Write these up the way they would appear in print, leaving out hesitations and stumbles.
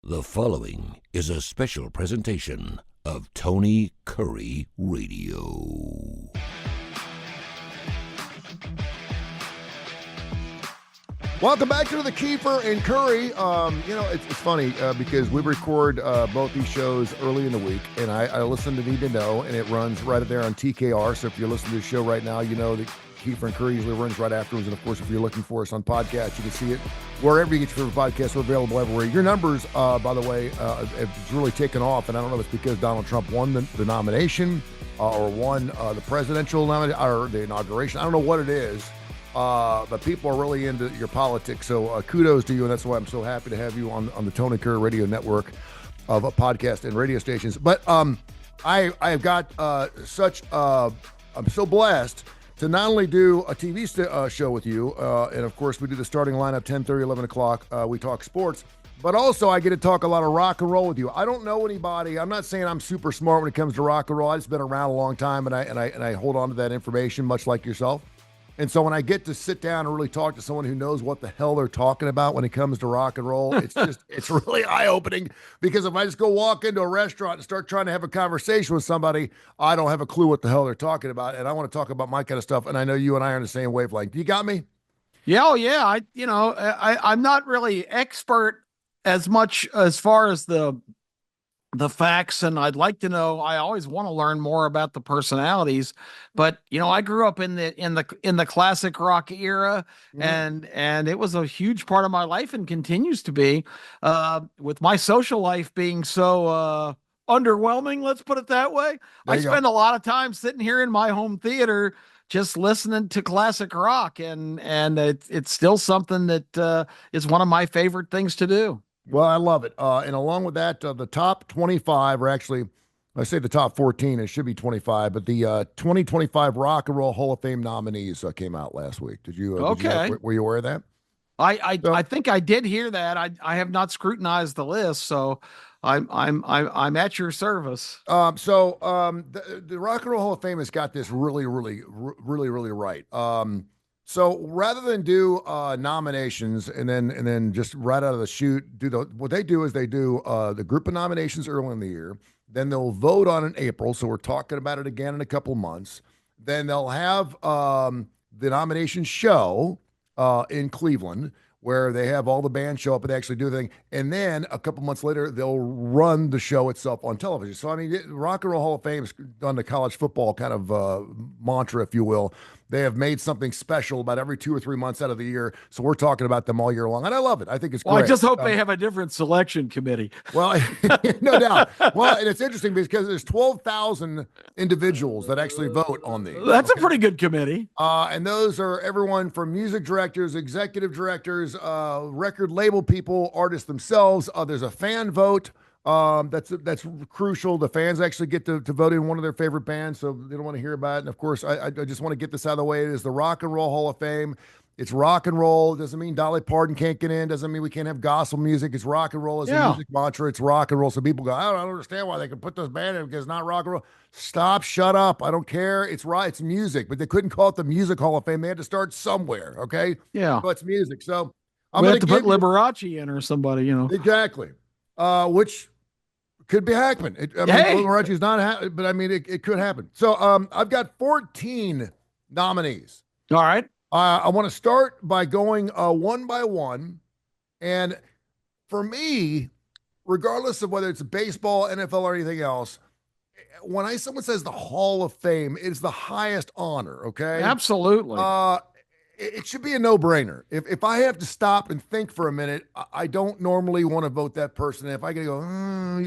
The following is a special presentation of Tony Kurre Radio. Welcome back to the Keefer and Kurre. It's funny because we record both these shows early in the week, and I listen to Need to Know, and it runs right there on TKR. So if you're listening to the show right now, you know that Keefer and Kurre usually runs right afterwards. And of course, if you're looking for us on podcast, you can see it wherever you get your favorite podcasts. We're available everywhere. Your numbers, by the way, have really taken off, and I don't know if it's because Donald Trump won the nomination or won the presidential nomination or the inauguration. I don't know what it is. But people are really into your politics, so kudos to you, and that's why I'm so happy to have you on the Tony Kurre Radio Network of a podcast and radio stations. But I've got I'm so blessed to not only do a TV show with you, and of course we do the starting lineup 10:30, 11 o'clock. We talk sports, but also I get to talk a lot of rock and roll with you. I don't know anybody. I'm not saying I'm super smart when it comes to rock and roll. I've just been around a long time, and I hold on to that information, much like yourself. And so when I get to sit down and really talk to someone who knows what the hell they're talking about when it comes to rock and roll, it's really eye-opening, because if I just go walk into a restaurant and start trying to have a conversation with somebody, I don't have a clue what the hell they're talking about. And I want to talk about my kind of stuff. And I know you and I are on the same wavelength. You got me? Yeah. Oh yeah. I'm not really expert as much as far as the facts, and I'd like to know. I always want to learn more about the personalities, but I grew up in the classic rock era, and it was a huge part of my life and continues to be, with my social life being so underwhelming, let's put it that way. I spend a lot of time sitting here in my home theater just listening to classic rock, and it's still something that is one of my favorite things to do. Well, I love it. And along with that, the top 25, or actually, I say the top 14, it should be 25, but the 2025 Rock and Roll Hall of Fame nominees came out last week. Did you? Were you aware of that? I think I did hear that. I have not scrutinized the list, so I'm at your service. The Rock and Roll Hall of Fame has got this really right. So rather than do nominations and then just right out of the chute, what they do is they do the group of nominations early in the year. Then they'll vote on it in April. So we're talking about it again in a couple of months. Then they'll have the nomination show in Cleveland, where they have all the bands show up and they actually do the thing. And then a couple months later, they'll run the show itself on television. So, I mean, Rock and Roll Hall of Fame has done the college football kind of mantra, if you will. They have made something special about every 2 or 3 months out of the year. So we're talking about them all year long. And I love it. I think it's great. Well, I just hope they have a different selection committee. Well, no doubt. Well, and it's interesting because there's 12,000 individuals that actually vote on these. That's a pretty good committee. And those are everyone from music directors, executive directors, record label people, artists themselves. There's a fan vote. That's crucial. The fans actually get to vote in one of their favorite bands, so they don't want to hear about it. And of course, I just want to get this out of the way. It is the Rock and Roll Hall of Fame. It's rock and roll. It doesn't mean Dolly Parton can't get in. Doesn't mean we can't have gospel music. It's rock and roll as a music mantra. It's rock and roll. So people go, I don't understand why they can put this band in because it's not rock and roll. Stop, shut up. I don't care. It's right. It's music, but they couldn't call it the Music Hall of Fame. They had to start somewhere. Okay. Yeah. So it's music. So we have to put Liberace in or somebody, Exactly. Which could be Hackman. Liberace's not, but I mean, it could happen. So I've got 14 nominees. All right. I want to start by going one by one. And for me, regardless of whether it's baseball, NFL, or anything else, when someone says the Hall of Fame, it's the highest honor, okay? Absolutely. It should be a no-brainer. If I have to stop and think for a minute, I don't normally want to vote that person. If I can go,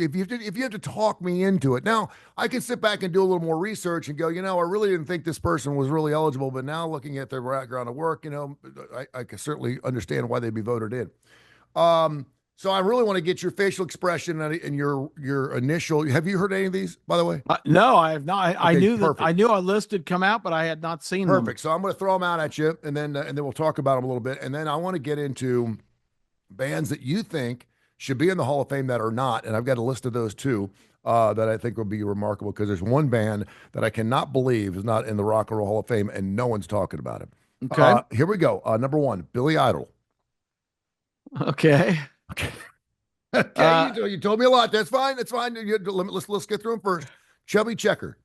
if you have to talk me into it. Now, I can sit back and do a little more research and go, I really didn't think this person was really eligible, but now looking at their background of work, I can certainly understand why they'd be voted in. So I really want to get your facial expression and your initial. Have you heard any of these, by the way? No, I have not. I knew a list had come out, but I had not seen them. Perfect. So I'm going to throw them out at you, and then we'll talk about them a little bit, and then I want to get into bands that you think should be in the Hall of Fame that are not, and I've got a list of those too that I think will be remarkable, because there's one band that I cannot believe is not in the Rock and Roll Hall of Fame, and no one's talking about it. Okay. Here we go. Number one, Billy Idol. Okay. Okay, you told me a lot. That's fine. That's fine. Let's get through them first. Chubby Checker.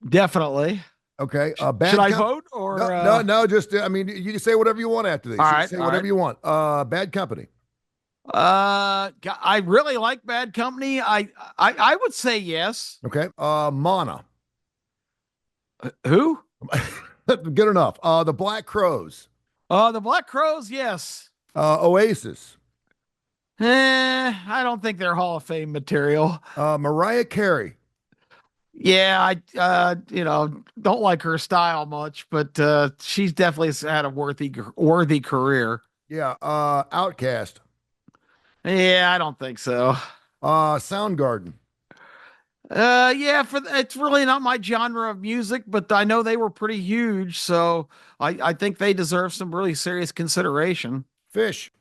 Definitely. Okay. Should Bad I Company. vote or No, no, no. Just I mean, you can say whatever you want after all these. You can right, say all whatever right. you want. Bad Company. I really like Bad Company. I would say yes. Okay. Mana. Who? Good enough. The Black Crows. The Black Crows, yes. Oasis. I don't think they're Hall of Fame material. Mariah Carey. Yeah, don't like her style much, but she's definitely had a worthy career. Yeah. Outcast. Yeah, I don't think so. Soundgarden. Yeah, it's really not my genre of music, but I know they were pretty huge, so I think they deserve some really serious consideration. Fish.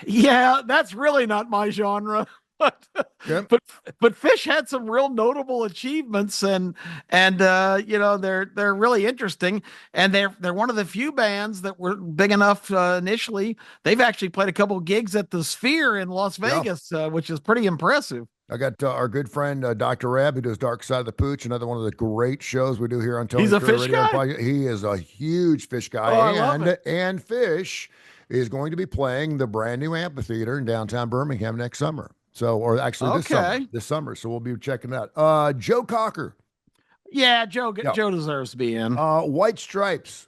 Yeah, that's really not my genre. But Yep. but Fish had some real notable achievements and they're really interesting and they're one of the few bands that were big enough initially. They've actually played a couple gigs at the Sphere in Las Yeah. Vegas, which is pretty impressive. I got our good friend Dr. Rab, who does Dark Side of the Pooch, another one of the great shows we do here on Tony He's a Curry Fish Radio. guy? He is a huge Fish guy, Oh, I love it. and Fish is going to be playing the brand new amphitheater in downtown Birmingham next summer. So, or actually Okay. this summer. So we'll be checking that. Joe Cocker, Yeah, Yeah. Joe deserves to be in. White Stripes.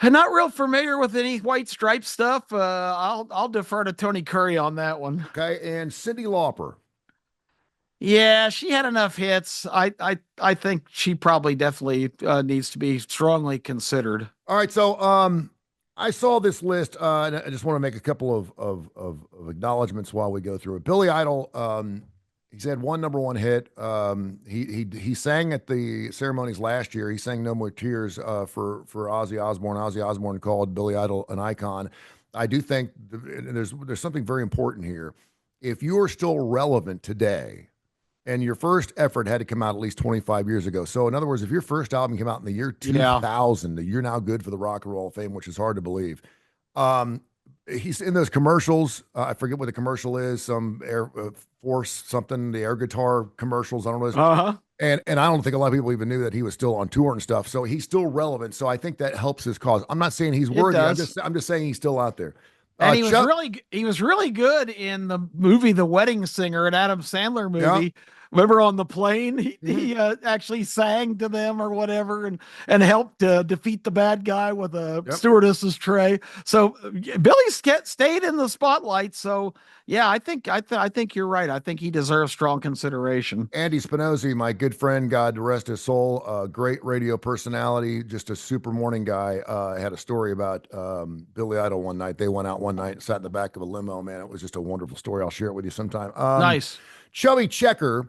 I'm not real familiar with any White Stripe stuff. I'll defer to Tony Curry on that one. Okay, and Cyndi Lauper. Yeah, she had enough hits. I think she probably definitely needs to be strongly considered. All right, so I saw this list, and I just want to make a couple of acknowledgments while we go through it. Billy Idol, he's had one number one hit. He sang at the ceremonies last year. He sang "No More Tears" for Ozzy Osbourne. Ozzy Osbourne called Billy Idol an icon. I do think there's something very important here. If you are still relevant today, and your first effort had to come out at least 25 years ago. So, in other words, if your first album came out in the year 2000, you're now good for the Rock and Roll of Fame, which is hard to believe. He's in those commercials. I forget what the commercial is. Some Air Force something, the air guitar commercials. I don't know. Uh-huh. And I don't think a lot of people even knew that he was still on tour and stuff. So he's still relevant. So I think that helps his cause. I'm not saying he's worthy. I'm just saying he's still out there. And he was really good in the movie The Wedding Singer, an Adam Sandler movie. Yeah. Remember on the plane, he actually sang to them or whatever, and helped defeat the bad guy with a stewardess's tray. So Billy stayed in the spotlight. So yeah, I think you're right. I think he deserves strong consideration. Andy Spinozzi, my good friend, God rest his soul, great radio personality, just a super morning guy. Had a story about Billy Idol one night. They went out one night and sat in the back of a limo. Man, it was just a wonderful story. I'll share it with you sometime. Nice. Chubby Checker.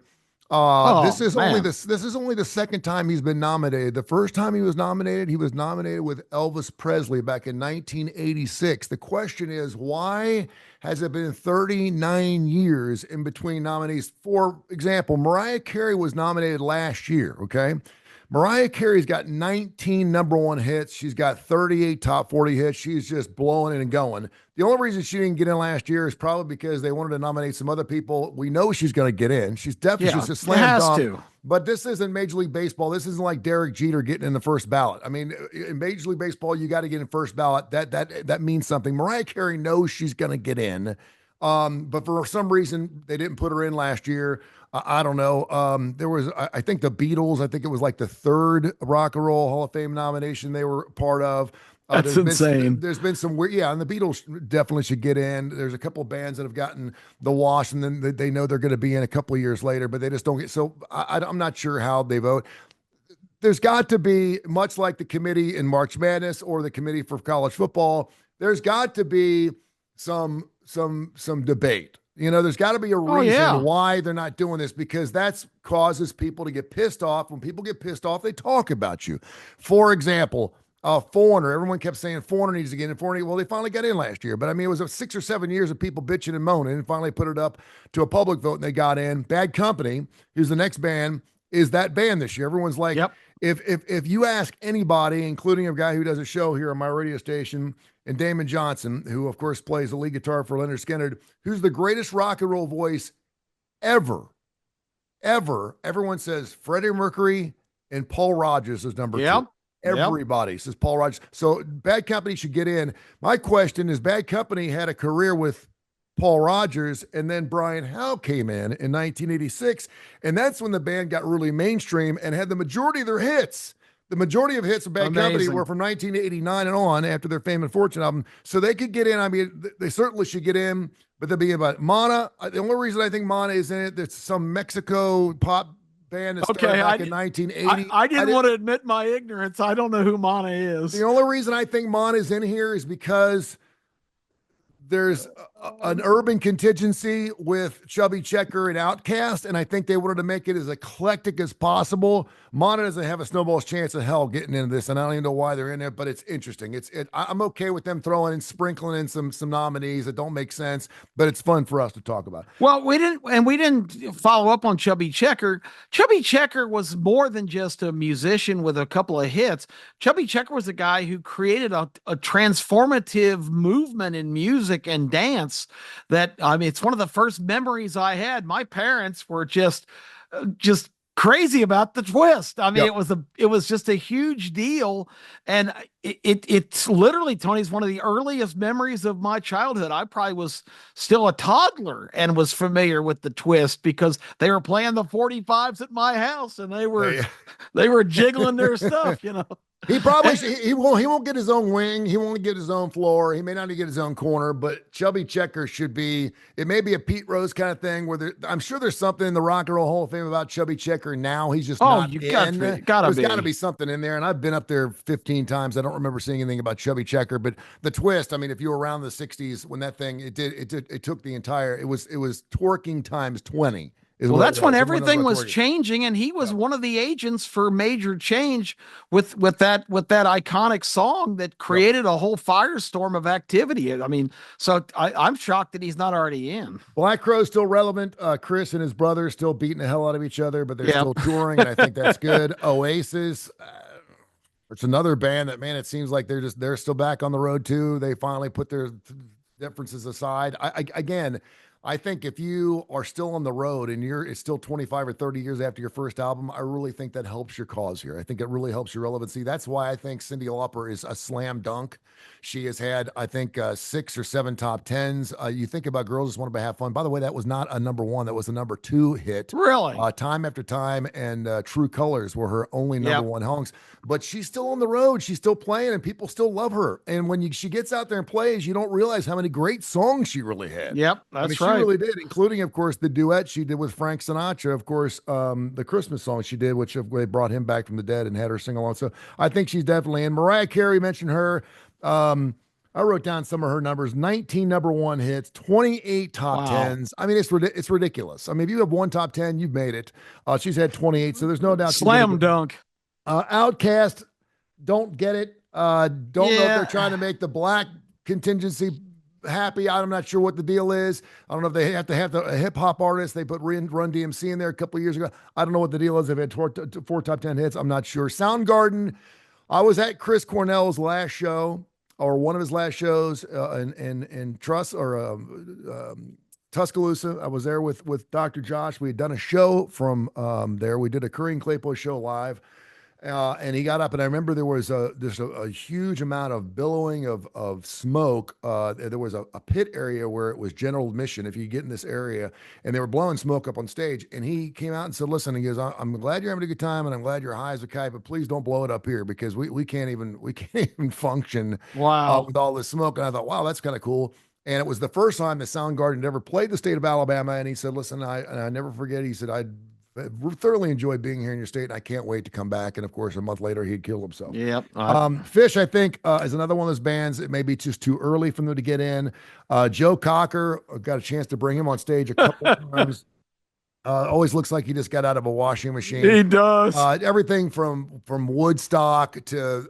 This is man. only the second time he's been nominated. The first time he was nominated with Elvis Presley back in 1986. The question is, why has it been 39 years in between nominees? For example, Mariah Carey was nominated last year, okay? Mariah Carey's got 19 number one hits. She's got 38 top 40 hits. She's just blowing it and going. The only reason she didn't get in last year is probably because they wanted to nominate some other people. We know she's going to get in. She's definitely just a slam dunk. But this isn't Major League Baseball. This isn't like Derek Jeter getting in the first ballot. I mean, in Major League Baseball, you got to get in first ballot. That means something. Mariah Carey knows she's going to get in. But for some reason, they didn't put her in last year. I don't know. There was, I think the Beatles, I think it was like the third Rock and Roll Hall of Fame nomination they were part of. That's insane. There's been some weird, and the Beatles definitely should get in. There's a couple of bands that have gotten the wash, and then they know they're going to be in a couple of years later, but they just don't get. So I'm not sure how they vote. There's got to be, much like the committee in March Madness or the committee for college football, there's got to be some debate. There's got to be a reason why they're not doing this, because that's causes people to get pissed off. When people get pissed off, they talk about you. For example, Foreigner. Everyone kept saying Foreigner needs to get in. Foreigner. Well, they finally got in last year, but I mean, it was 6 or 7 years of people bitching and moaning, and finally put it up to a public vote, and they got in. Bad Company, who's the next band, is that band this year. Everyone's like, if you ask anybody, including a guy who does a show here on my radio station, and Damon Johnson, who of course plays the lead guitar for Leonard Skinner, who's the greatest rock and roll voice ever, ever. Everyone says Freddie Mercury and Paul Rogers is number two. Yep. Yep. Everybody says Paul Rogers. So Bad Company should get in. My question is, Bad Company had a career with Paul Rogers, and then Brian Howe came in 1986, and that's when the band got really mainstream and had the majority of their hits. The majority of hits of Bad Company were from 1989 and on after their Fame and Fortune album. So they could get in. I mean, they certainly should get in, but they'll be about Mana. The only reason I think Mana is in it, there's some Mexico pop band that started back in 1980. I didn't want to admit my ignorance. I don't know who Mana is. The only reason I think Mana is in here is because there's an urban contingency with Chubby Checker and Outkast, and I think they wanted to make it as eclectic as possible. Mana doesn't have a snowball's chance of hell getting into this, and I don't even know why they're in there, but it's interesting. I'm okay with them throwing and sprinkling in some nominees that don't make sense, but it's fun for us to talk about. Well, we didn't follow up on Chubby Checker. Chubby Checker was more than just a musician with a couple of hits. Chubby Checker was a guy who created a transformative movement in music and dance that, I mean, it's one of the first memories I had. My parents were just crazy about the twist. I mean, it was just a huge deal. And it's literally, Tony's one of the earliest memories of my childhood. I probably was still a toddler and was familiar with the twist because they were playing the 45s at my house and they were jiggling their stuff, you know. He probably he won't get his own wing. He won't get his own floor. He may not get his own corner, but Chubby Checker should be. It may be a Pete Rose kind of thing where I'm sure there's something in the Rock and Roll Hall of Fame about Chubby Checker now. He's just not in. There's got to be something in there. And I've been up there 15 times. I don't remember seeing anything about Chubby Checker, but the twist. I mean, if you were around the 60s when that thing it took the entire. It was twerking times 20. Well, that's when everything was changing, and he was one of the agents for major change with that iconic song that created a whole firestorm of activity. I mean, so I'm shocked that he's not already in. Black Crow's still relevant. Chris and his brother still beating the hell out of each other, but they're still touring, and I think that's good. Oasis. It's another band that, man, it seems like they're still back on the road too. They finally put their differences aside. I think if you are still on the road and it's still 25 or 30 years after your first album, I really think that helps your cause here. I think it really helps your relevancy. That's why I think Cyndi Lauper is a slam dunk. She has had, I think, 6 or 7 top 10s. You think about Girls Just Want to Have Fun. By the way, that was not a number 1. That was a number 2 hit. Really? Time After Time and True Colors were her only number 1 songs. But she's still on the road. She's still playing, and people still love her. And when she gets out there and plays, you don't realize how many great songs she really had. Yep, that's right. She really did, including, of course, the duet she did with Frank Sinatra. Of course, the Christmas song she did, which they brought him back from the dead and had her sing along. So I think she's definitely in. Mariah Carey, mentioned her. I wrote down some of her numbers: 19 number 1 hits, 28 top 10s. I mean, it's ridiculous. I mean, if you have 1 top 10, you've made it. She's had 28, so there's no doubt. Slam dunk. Outkast, don't get it. Don't know if they're trying to make the black contingency happy. I'm not sure what the deal is. I don't know if they have to have a hip hop artist. They put Run DMC in there a couple of years ago. I don't know what the deal is. They've had 4 top 10 hits. I'm not sure. Soundgarden. I was at Chris Cornell's last show, or one of his last shows, in Tuscaloosa. I was there with Dr. Josh. We had done a show from there. We did a Curry and Claypool show live. And he got up, and I remember there was a huge amount of billowing of smoke. There was a pit area where it was general admission if you get in this area, and they were blowing smoke up on stage. And he came out and said, "Listen," he goes, "I'm glad you're having a good time, and I'm glad you're high as a kite, but please don't blow it up here because we can't even function with all this smoke." And I thought, wow, that's kind of cool. And it was the first time the Soundgarden ever played the state of Alabama. And he said, "Listen, I never forget." He said, "I thoroughly enjoyed being here in your state, and I can't wait to come back." And of course, a month later, he'd killed himself. Yep. Fish, I think, is another one of those bands. It may be just too early for them to get in. Joe Cocker, got a chance to bring him on stage a couple of times. Always looks like he just got out of a washing machine. He does. Everything from Woodstock to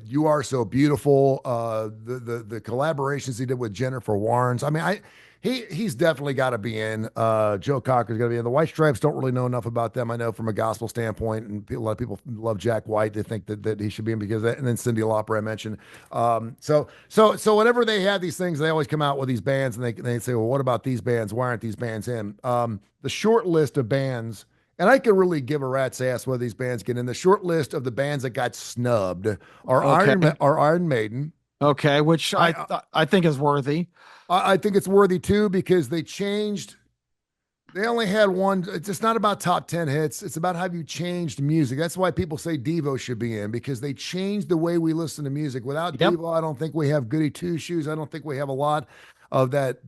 You Are So Beautiful. The collaborations he did with Jennifer Warnes. I mean, he's definitely got to be in. Joe Cocker's got to be in. The White Stripes don't really know enough about them. I know from a gospel standpoint, and a lot of people love Jack White. They think that he should be in because of that. And then Cyndi Lauper I mentioned. So whenever they have these things, they always come out with these bands, and they say, well, what about these bands? Why aren't these bands in? The short list of bands. And I could really give a rat's ass whether these bands get in. The short list of the bands that got snubbed are Okay. Iron Maiden. Okay, which I, I think is worthy. I think it's worthy too because they changed. They only had one. It's just not about top 10 hits. It's about how you changed music. That's why people say Devo should be in because they changed the way we listen to music. Without Yep. Devo, I don't think we have Goody Two Shoes. I don't think we have a lot of that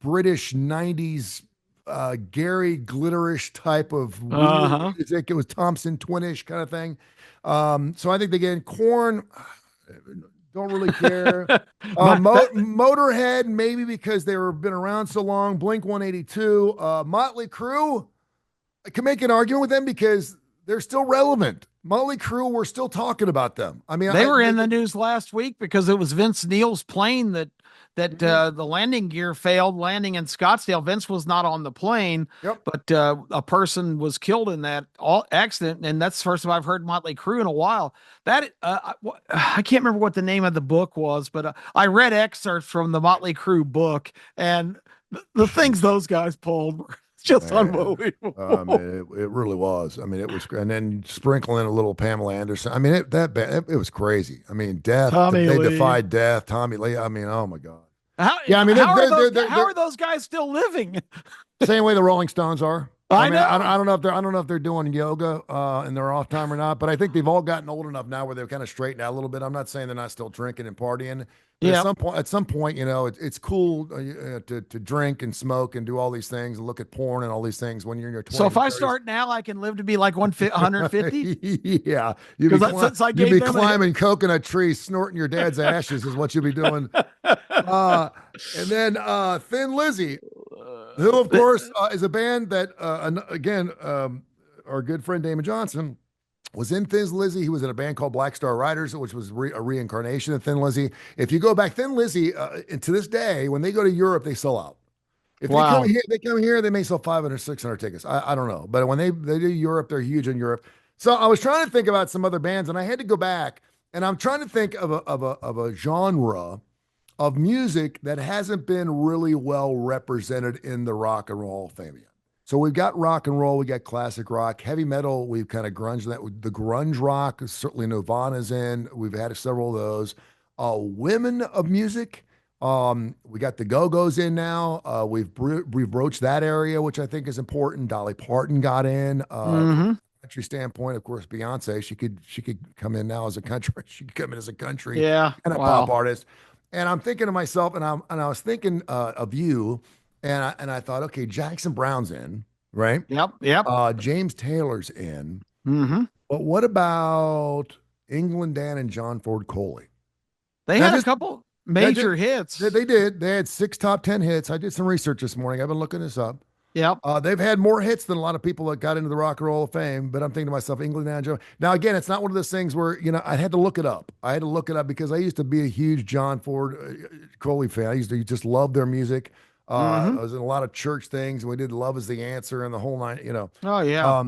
British 90s Gary Glitterish type of weird music. It was Thompson Twinish kind of thing. So I think they get in Corn. Don't really care. Motorhead, maybe because they've been around so long. Blink 182. Motley Crue, I can make an argument with them because they're still relevant. Motley Crue, we're still talking about them. I mean, they were in the news last week because it was Vince Neil's plane that the landing gear failed landing in Scottsdale. Vince was not on the plane, but a person was killed in that accident, and that's the first time I've heard Motley Crue in a while. That I can't remember what the name of the book was, but I read excerpts from the Motley Crue book, and the things those guys pulled were just unbelievable. It really was. I mean, it was, and then sprinkle in a little Pamela Anderson. I mean, it was crazy. I mean, death. Tommy they Lee. defied death. Tommy Lee. I mean, oh my God. How are those guys still living? Same way the Rolling Stones are. I know. I don't know if they're doing yoga in their off time or not, but I think they've all gotten old enough now where they've kind of straightened out a little bit. I'm not saying they're not still drinking and partying. But at some point, it's cool to drink and smoke and do all these things and look at porn and all these things when you're in your 20s. So if I start now, I can live to be like 150. Yeah, you'll be climbing coconut trees, snorting your dad's ashes is what you'll be doing. And then Thin Lizzy, who of course is a band that again our good friend Damon Johnson was in Thin Lizzy. He was in a band called Black Star Riders, which was a reincarnation of Thin Lizzy. If you go back, Thin Lizzy, and to this day, when they go to Europe, they sell out. If they come here, they may sell 500, 600 tickets. I don't know. But when they do Europe, they're huge in Europe. So I was trying to think about some other bands, and I had to go back, and I'm trying to think of a genre of music that hasn't been really well represented in the Rock and Roll Hall of Fame yet. So we've got rock and roll, we got classic rock, heavy metal. We've kind of grunge that. The grunge rock, certainly Nirvana's in. We've had several of those. Women of music, we got the Go-Go's in now. We've broached that area, which I think is important. Dolly Parton got in. Country standpoint, of course, Beyonce. She could come in now as a country. She could come in as a country and a pop artist. And I'm thinking to myself, and I was thinking of you. And I thought, okay, Jackson Brown's in, right? Yep. James Taylor's in. Mm-hmm. But what about England Dan and John Ford Coley? They had a couple major hits. They did. They had 6 top 10 hits. I did some research this morning. I've been looking this up. Yep. They've had more hits than a lot of people that got into the Rock and Roll of Fame, but I'm thinking to myself, England Dan and John. Now, again, it's not one of those things where, I had to look it up. I had to look it up because I used to be a huge John Ford Coley fan. I used to just love their music. I was in a lot of church things, and we did Love Is the Answer and the whole nine, Oh, yeah.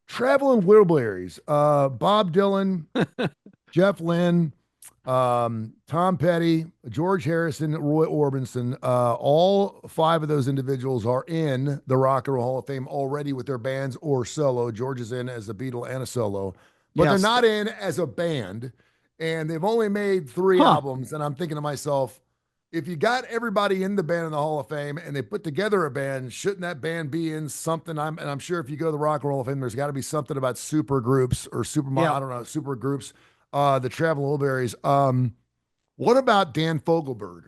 Traveling Wilburys, Bob Dylan, Jeff Lynne, Tom Petty, George Harrison, Roy Orbison. All 5 of those individuals are in the Rock and Roll Hall of Fame already with their bands or solo. George is in as a Beatle and a solo, but they're not in as a band, and they've only made 3 albums. And I'm thinking to myself, if you got everybody in the band in the Hall of Fame and they put together a band, shouldn't that band be in something? I'm sure if you go to the Rock and Roll of Fame, there's got to be something about super groups or I don't know, super groups, the Traveling Wilburys. What about Dan Fogelberg?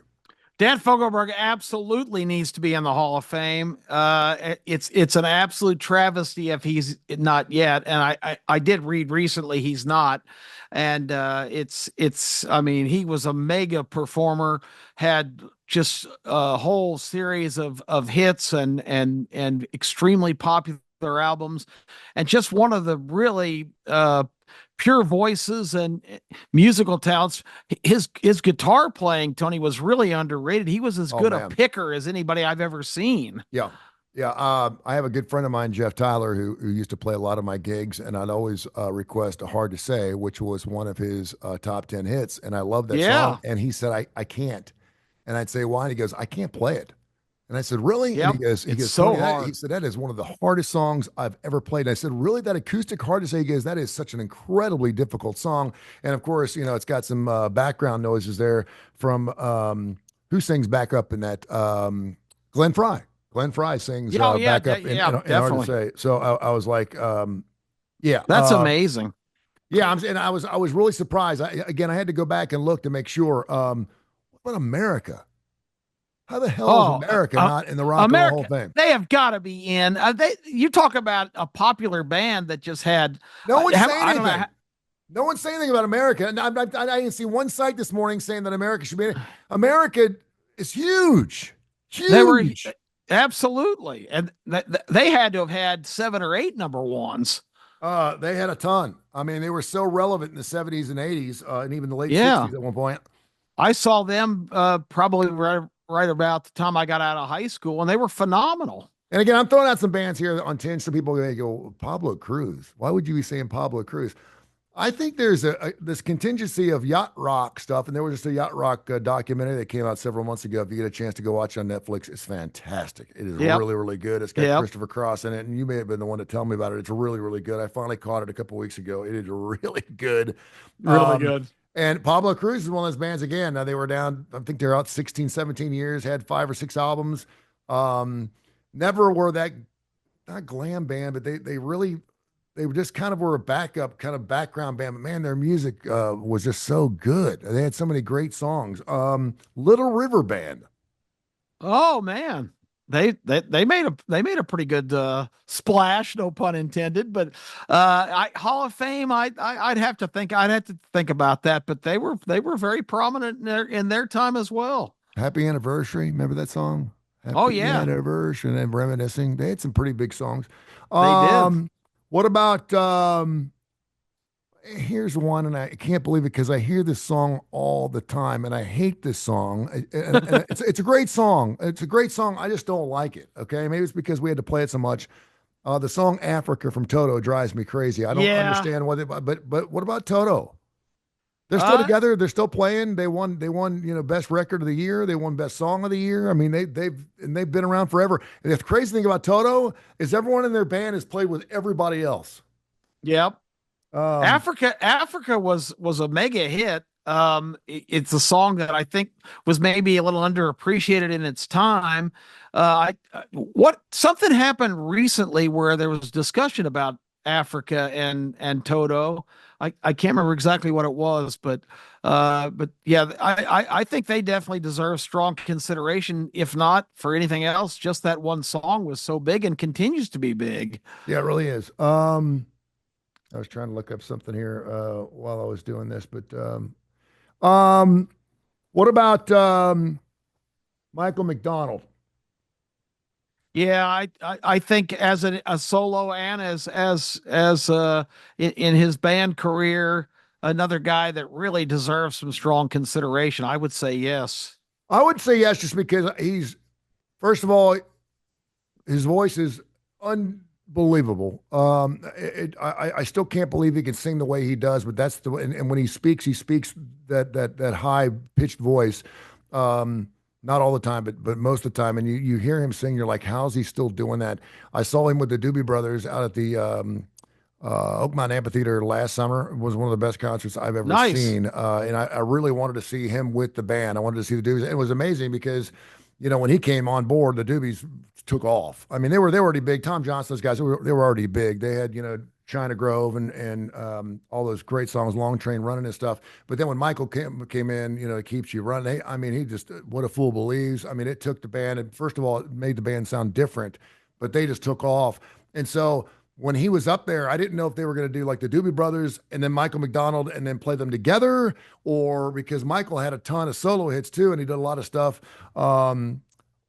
Dan Fogelberg absolutely needs to be in the Hall of Fame. It's an absolute travesty if he's not yet. And I did read recently he's not. And I mean, he was a mega performer, had just a whole series of hits and extremely popular albums, and just one of the really pure voices and musical talents. His guitar playing, Tony, was really underrated. He was as Oh good a man. picker as anybody I've ever seen. Yeah. Yeah. I have a good friend of mine, Jeff Tyler, who used to play a lot of my gigs, and I'd always request a Hard to Say, which was one of his top 10 hits. And I love that song. Yeah. And he said, I can't. And I'd say, why? And he goes, I can't play it. And I said, really? And Yep. he It's goes, so Tony, he hard. said, that is one of the hardest songs I've ever played. And I said, really? That acoustic Hard to Say? He goes, that is such an incredibly difficult song. And of course, it's got some background noises there from who sings back up in that? Glenn Fry. Glenn Fry sings Yeah, oh, yeah, back up yeah, in Hard to definitely. Say. So I was like, yeah, That's amazing. yeah. And I was really surprised. Again, I had to go back and look to make sure. What about America? How the hell is Oh, America not in the Rock and Roll Hall of America, Fame? they have got to be in. You talk about a popular band that just had. No one's saying I don't know. anything. No one's saying anything about America. And I didn't see one site this morning saying that America should be in it. America is huge, They were huge. absolutely, and they had to have had 7 or 8 number ones. They had a ton. I mean, they were so relevant in the 70s and 80s, and even the late Yeah, 60s at one point. I saw them probably right about the time I got out of high school, and they were phenomenal. And again, I'm throwing out some bands here on tinge so people they go, Pablo Cruz. Why would you be saying Pablo Cruz? I think there's this contingency of yacht rock stuff, and there was just a yacht rock documentary that came out several months ago. If you get a chance to go watch on Netflix, it's fantastic. It is Yep, really, really good. It's got yep, Christopher Cross in it, and you may have been the one to tell me about it. It's really, really good. I finally caught it a couple weeks ago. It is really good. really Um, good. and Pablo Cruz is one of those bands again. Now they were down, I think they're out 16, 17 years, had 5 or 6 albums. Um, Never were that not glam band, but they really they were just kind of were a backup kind of background band. But man, their music was just so good. They had so many great songs. Little River Band. Oh man, they made a pretty good splash, no pun intended. But Hall of Fame, I'd have to think about that. But they were very prominent in their time as well. Happy Anniversary. Remember that song? Oh Happy yeah, Anniversary and then Reminiscing. They had some pretty big songs. they did. What about here's one, and I can't believe it because I hear this song all the time, and I hate this song. And it's a great song. It's a great song. I just don't like it. Okay, maybe it's because we had to play it so much. The song "Africa" from Toto drives me crazy. I don't Yeah. understand what it, but what about Toto? They're still Uh, together. They're still playing. They won, best record of the year. They won best song of the year. I mean, they've been around forever. And the crazy thing about Toto is everyone in their band has played with everybody else. yep. Um, Africa was a mega hit. It's a song that I think was maybe a little underappreciated in its time. What something happened recently where there was discussion about Africa and Toto. I can't remember exactly what it was, but yeah, I think they definitely deserve strong consideration. If not for anything else, just that one song was so big and continues to be big. yeah, it really is. I was trying to look up something here while I was doing this, but um, what about Michael McDonald? Yeah, I think as a solo and as in his band career, another guy that really deserves some strong consideration. I would say yes. I would say yes, just because he's first of all, his voice is unbelievable. I still can't believe he can sing the way he does, but that's and when he speaks that high pitched voice. Not all the time, but most of the time, and you hear him sing, you're like, how's he still doing that? I saw him with the Doobie Brothers out at the Oakmont Amphitheater last summer. It was one of the best concerts I've ever Nice. seen, and I really wanted to see him with the band. I wanted to see the Doobies. It was amazing because when he came on board, the Doobies took off. I mean, they were already big. Tom Johnson's guys, they were already big. They had China Grove and all those great songs, Long Train Running and stuff. But then when Michael came in, it keeps you running. I mean, he just what a fool believes. I mean, it took the band, and first of all, it made the band sound different, but they just took off. And so when he was up there, I didn't know if they were going to do like the Doobie Brothers and then Michael McDonald and then play them together, or because Michael had a ton of solo hits too, and he did a lot of stuff.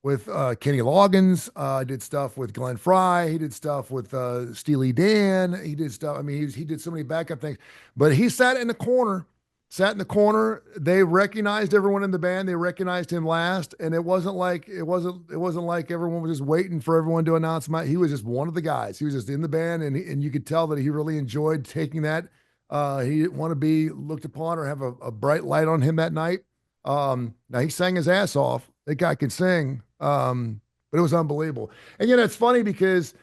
with Kenny Loggins. Did stuff with Glenn Fry. He did stuff with Steely Dan. He did stuff. I mean, he did so many backup things. But he sat in the corner. Sat in the corner. They recognized everyone in the band. They recognized him last, and it wasn't like everyone was just waiting for everyone to announce him. He was just one of the guys. He was just in the band, and you could tell that he really enjoyed taking that. He didn't want to be looked upon or have a bright light on him that night. Now he sang his ass off. That guy can sing. But it was unbelievable. And it's funny because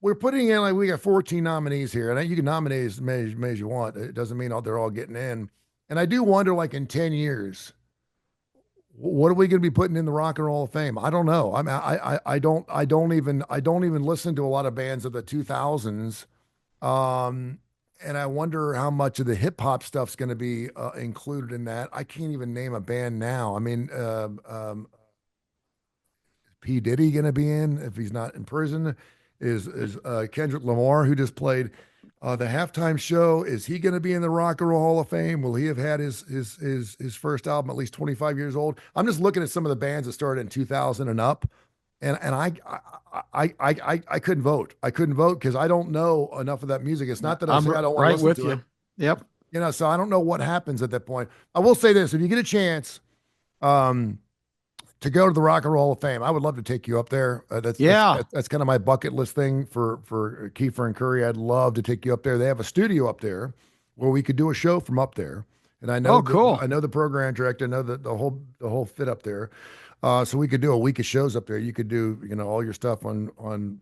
we're putting in, like, we got 14 nominees here, and you can nominate as many as you want. It doesn't mean they're all getting in. And I do wonder, like, in 10 years, what are we going to be putting in the Rock and Roll of Fame? I don't know. I mean, I don't even listen to a lot of bands of the 2000s. And I wonder how much of the hip hop stuff's going to be included in that. I can't even name a band now. I mean, P. Diddy going to be in if he's not in prison? Is Kendrick Lamar, who just played the halftime show, is he going to be in the Rock and Roll Hall of Fame? Will he have had his first album at least 25 years old? I'm just looking at some of the bands that started in 2000 and up, and I couldn't vote. I couldn't vote because I don't know enough of that music. It's not that I don't want to listen with to you. it. Yep. So I don't know what happens at that point. I will say this: if you get a chance, to go to the Rock and Roll of Fame, I would love to take you up there. That's kind of my bucket list thing for Keefer and Kurre. I'd love to take you up there. They have a studio up there where we could do a show from up there. And I know, cool. I know the program director. I know the whole fit up there. So we could do a week of shows up there. You could do all your stuff on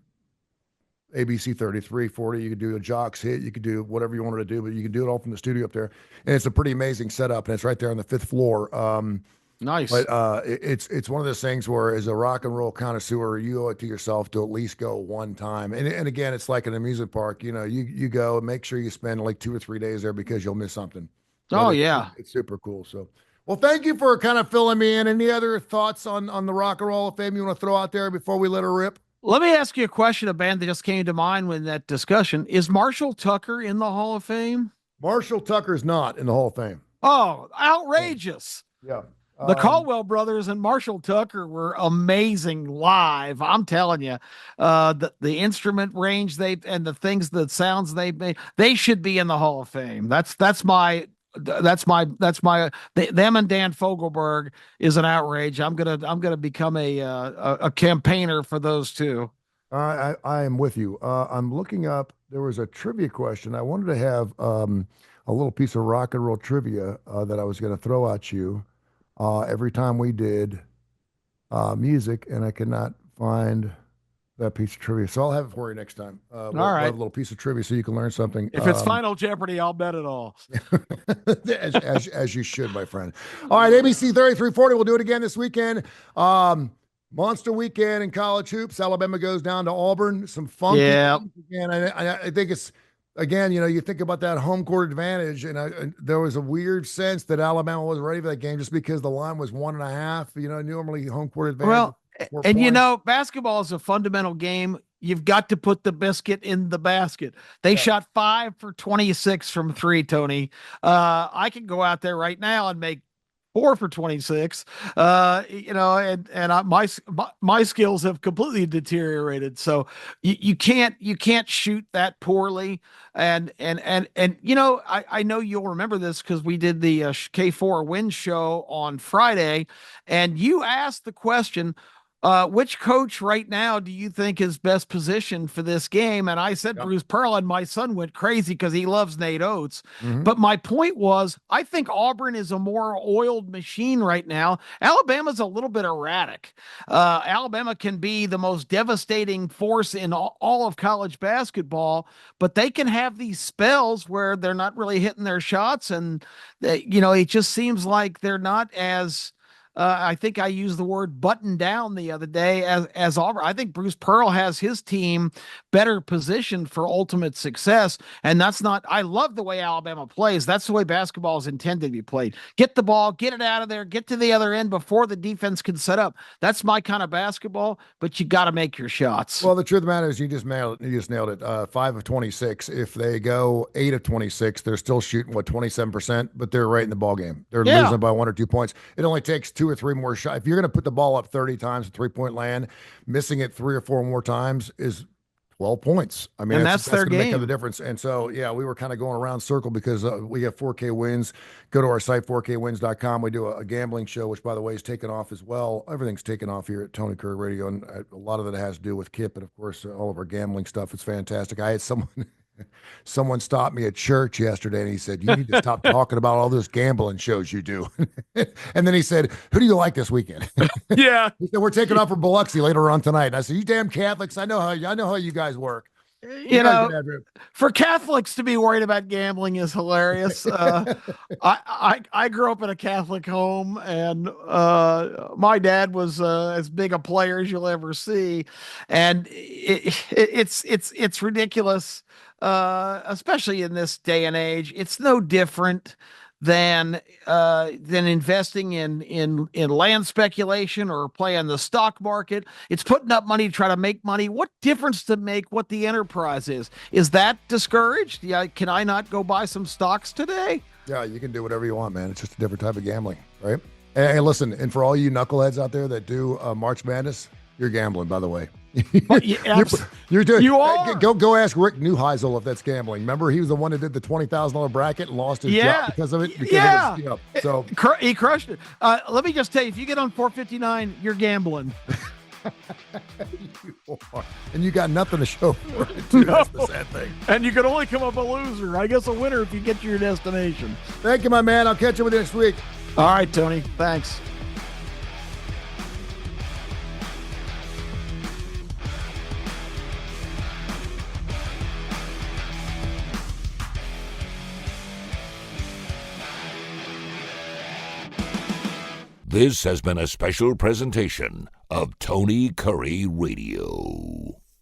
ABC 33, 40. You could do a Jocks hit. You could do whatever you wanted to do, but you can do it all from the studio up there. And it's a pretty amazing setup. And it's right there on the 5th floor. Nice. But it's one of those things where, as a rock and roll connoisseur, you owe it to yourself to at least go one time. And again, it's like an amusement park. You go and make sure you spend like 2 or 3 days there because you'll miss something. But yeah, it's super cool. So, well, thank you for kind of filling me in. Any other thoughts on the Rock and Roll of Fame you want to throw out there before we let her rip? Let me ask you a question. A band that just came to mind with that discussion: is Marshall Tucker in the Hall of Fame? Marshall Tucker is not in the Hall of Fame. Oh, outrageous! Yeah. The Caldwell brothers and Marshall Tucker were amazing live. I'm telling you, the instrument range and the sounds they made, they should be in the Hall of Fame. Them and Dan Fogelberg is an outrage. I'm gonna become a campaigner for those two. I am with you. I'm looking up. There was a trivia question. I wanted to have a little piece of rock and roll trivia that I was going to throw at you. Every time we did music, and I could not find that piece of trivia. So I'll have it for you next time. All right. We'll have a little piece of trivia so you can learn something. If it's Final Jeopardy, I'll bet it all. as you should, my friend. All right, ABC 3340. We'll do it again this weekend. Monster weekend in college hoops. Alabama goes down to Auburn. Some funky things again. I think it's, again, you think about that home court advantage, and there was a weird sense that Alabama wasn't ready for that game just because the line was 1.5. Normally home court advantage. Well, and basketball is a fundamental game. You've got to put the biscuit in the basket. They shot 5 for 26 from 3, Tony. I can go out there right now and make 4 for 26. My skills have completely deteriorated. So you can't shoot that poorly. And I know you'll remember this because we did the K4 Win show on Friday, and you asked the question, which coach right now do you think is best positioned for this game? And I said Bruce Pearl, and my son went crazy because he loves Nate Oates. Mm-hmm. But my point was, I think Auburn is a more oiled machine right now. Alabama's a little bit erratic. Alabama can be the most devastating force in all of college basketball, but they can have these spells where they're not really hitting their shots. And, it just seems like they're not as... I think I used the word button down the other day as Auburn. I think Bruce Pearl has his team better positioned for ultimate success. And I love the way Alabama plays. That's the way basketball is intended to be played. Get the ball, get it out of there, get to the other end before the defense can set up. That's my kind of basketball, but you got to make your shots. Well, the truth of the matter is you just nailed it. 5 of 26. If they go 8 of 26, they're still shooting 27%, but they're right in the ball game. They're losing by 1 or 2 points. It only takes 2 2 or 3 more shots. If you're going to put the ball up 30 times at 3-point land, missing it 3 or 4 more times is 12 points. I mean, and that's their going to make game. the difference. And so, yeah, we were kind of going around circle because we have 4K Wins. Go to our site, 4kwins.com. We do a gambling show, which, by the way, is taken off as well. Everything's taken off here at Tony Kurre Radio, and a lot of it has to do with Kip and, of course, all of our gambling stuff. It's fantastic. I had someone stopped me at church yesterday, and he said, "You need to stop talking about all those gambling shows you do." And then he said, "Who do you like this weekend?" Yeah. He said, "We're taking off for Biloxi later on tonight." And I said, "You damn Catholics! I know how you guys work." You know, for Catholics to be worried about gambling is hilarious. I grew up in a Catholic home, and my dad was as big a player as you'll ever see, and it's ridiculous, especially in this day and age. It's no different than investing in land speculation or playing the stock market. It's putting up money to try to make money. What difference to make what the enterprise is? Is that discouraged? Yeah, can I not go buy some stocks today? Yeah, you can do whatever you want, man. It's just a different type of gambling, right? Hey, listen, and for all you knuckleheads out there that do March Madness, you're gambling, by the way. You're doing. You are. Go ask Rick Neuheisel if that's gambling. Remember, he was the one that did the $20,000 bracket and lost his job because of it. Because it was, so he crushed it. Let me just tell you, if you get on 459, you're gambling. You are. And you got nothing to show for it, too. That's the sad thing. And you can only come up a loser. I guess a winner if you get to your destination. Thank you, my man. I'll catch you with you next week. All right, Tony. Thanks. This has been a special presentation of Tony Kurre Radio.